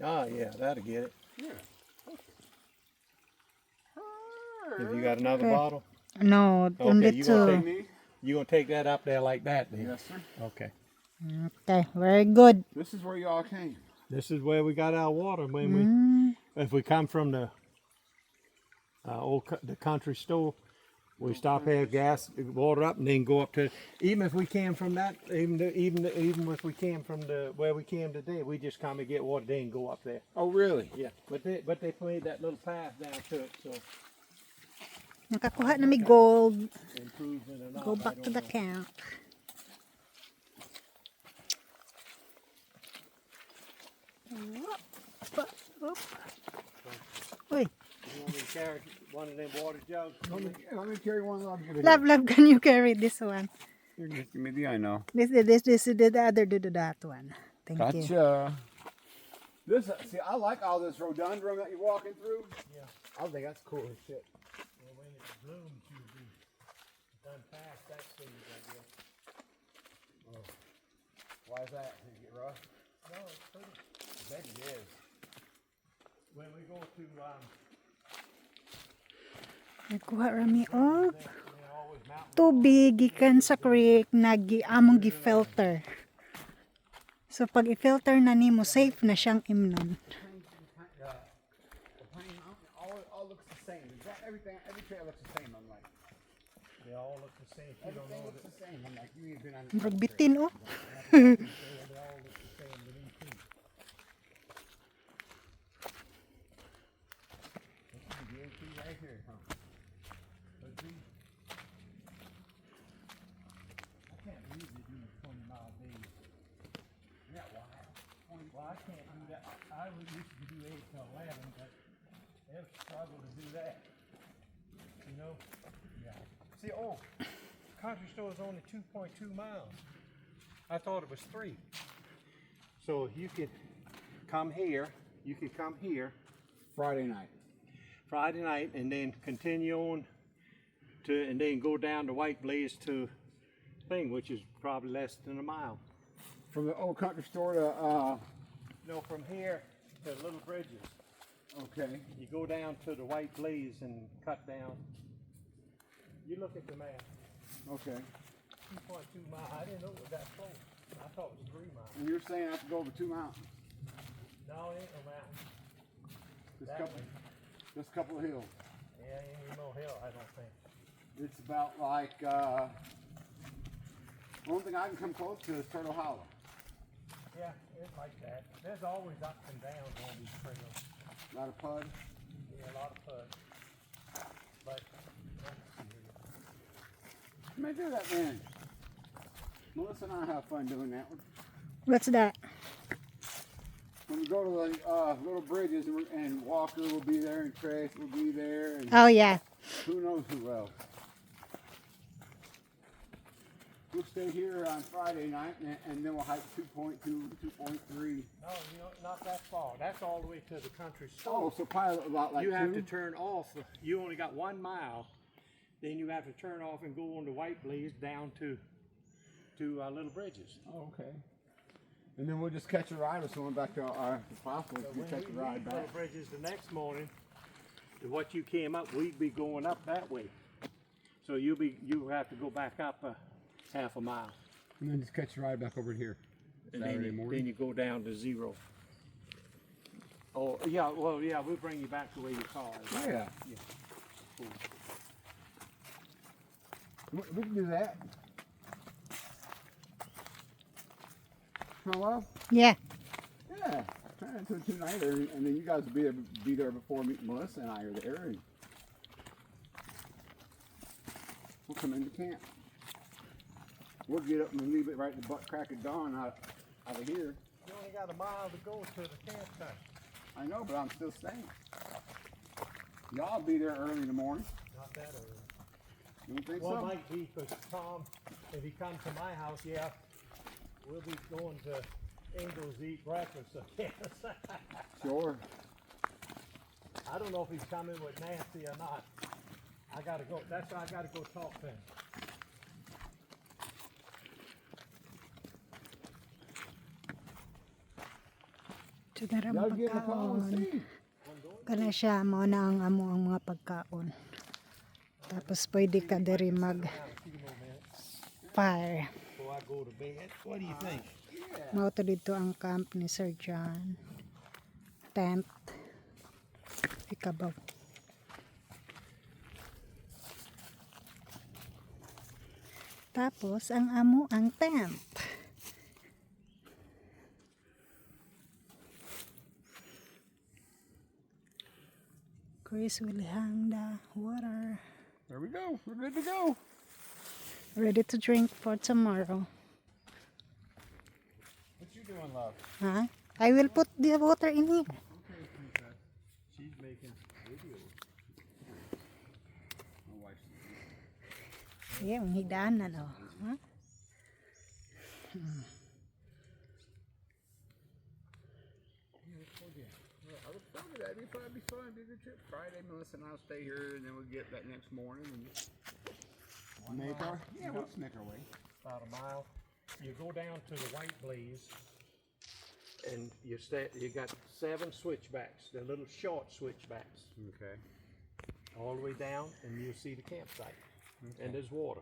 Oh yeah, that'll get it. Yeah. Have you got another Okay. bottle? No, Okay, only you gonna two. Me? You gonna take that up there like that then? Yes, sir. Okay. Okay, very good. This is where y'all came. This is where we got our water when Mm. if we come from the the country store, we stop here, gas water up, and then go up to. Even if we came from that, even if we came from the where we came today, we just come and get water, then go up there. Oh, really? Yeah, but they made that little path down to it, so Nakakuha na may gold. improvement or not. Go I back to don't the know. camp. Oop. Uy, You want me to carry one of them water jugs? Let me carry one of them. love, can you carry this one? Just give me the I know. This, the other, do that one. Thank you. Gotcha. This, see, I like all this rhododendron that you're walking through. Yeah. I think that's cool as shit. Well, when it blooms, you'll be done past that stage, I guess. Why is that? Did it get rough? No, it's pretty. I bet it is. When we go to Nagkuha rami og they always mountain. tubig gikan sa creek among gi-filter. So pag i-filter na nimo, safe na siyang imnon. The Plain Mountain all looks the same. Everything, every trail looks the same. I'm like, They all look the same. You don't everything know looks the same. I'm like, you ain't been on Murag bitin oh. they all look the same to me too. the AP right here, huh? But we, I can't believe they do 20-mile days. Isn't that wild? Well, I can't do that. I would used to do 8 to 11, but they'll struggle to do that. You know? Yeah. See, country store is only 2.2 miles. I thought it was 3. So you could come here. You could come here Friday night. Friday night and then continue on to, and then go down to White Blaze to thing, which is probably less than a mile. From the old country store to, No, from here to Little Bridges. okay. You go down to the White Blaze and cut down. You look at the map. Okay. 2.2 miles. I didn't know it was that close. I thought it was 3 miles. And you're saying I have to go over 2 mountains. No, it ain't no mountain. This That couple, way. this couple of hills. Yeah, ain't no hill, I don't think. It's about like, one thing I can come close to is Turtle Hollow. Yeah, it's like that. There's always ups and downs on these trails. A lot of pud. Yeah, a lot of fun. But Maybe do that then. Melissa and I have fun doing that one. What's that? When we go to the Little Bridges and Walker will be there and Trace will be there and Oh yeah. who knows who else. We'll stay here on Friday night and then we'll hike 2.2, 2.3. no, you know, not that far. That's all the way to the country store. Oh, so probably about like you have to 2. turn off. You only got 1 mile. Then you have to turn off and go on the White Blaze down to Little Bridges. Oh, okay. And then we'll just catch a ride with someone back to our possible So to when catch we a ride leave back. Little Bridges the next morning, to what you came up, we'd be going up that way. So you have to go back up half a mile. And then just catch a ride back over here. And Saturday then morning. you go down to 0. Oh yeah, well yeah, we'll bring you back to where your car is. Yeah. Yeah. Cool. We can do that. Hello? Yeah. Yeah. Turn it into a 2-nighter and then you guys will be there before Melissa and I are there and we'll come into camp. We'll get up and leave it right at the butt crack of dawn out of here. You only got a mile to go to the campsite. I know, but I'm still staying. Y'all be there early in the morning. Not that early. You don't think Well, it so? might be because Tom, if he comes to my house, yeah, we'll be going to Ingles to eat breakfast. So yes. Sure. I don't know if he's coming with Nancy or not. I gotta go. That's why I gotta go talk to him. Ito na rin Y'all give a call and pagkaon. see. Kana siya, mao na ang amo ang mga pagkaon. Tapos pwede ka diri mag fire. Before I go to bed, what do you think? Mao to dito ang camp ni Sir John. Tent. Ikabaw. Tapos ang amo ang tent. Chris will hang the water. There we go. We're good to go. Ready to drink for tomorrow. What you doing, love? Huh? I will put the water in here. Okay, princess. She's making videos. My wife's Yeah, ang hidanan oh. Huh? I look forward to that. It'd probably be fun. Be a good trip. Friday, Melissa and I'll stay here, and then we'll get back next morning and make our we'll make our way. About a mile. You go down to the White Blaze, and you got 7 switchbacks. They're little short switchbacks, Okay. all the way down, and you'll see the campsite. And there's water.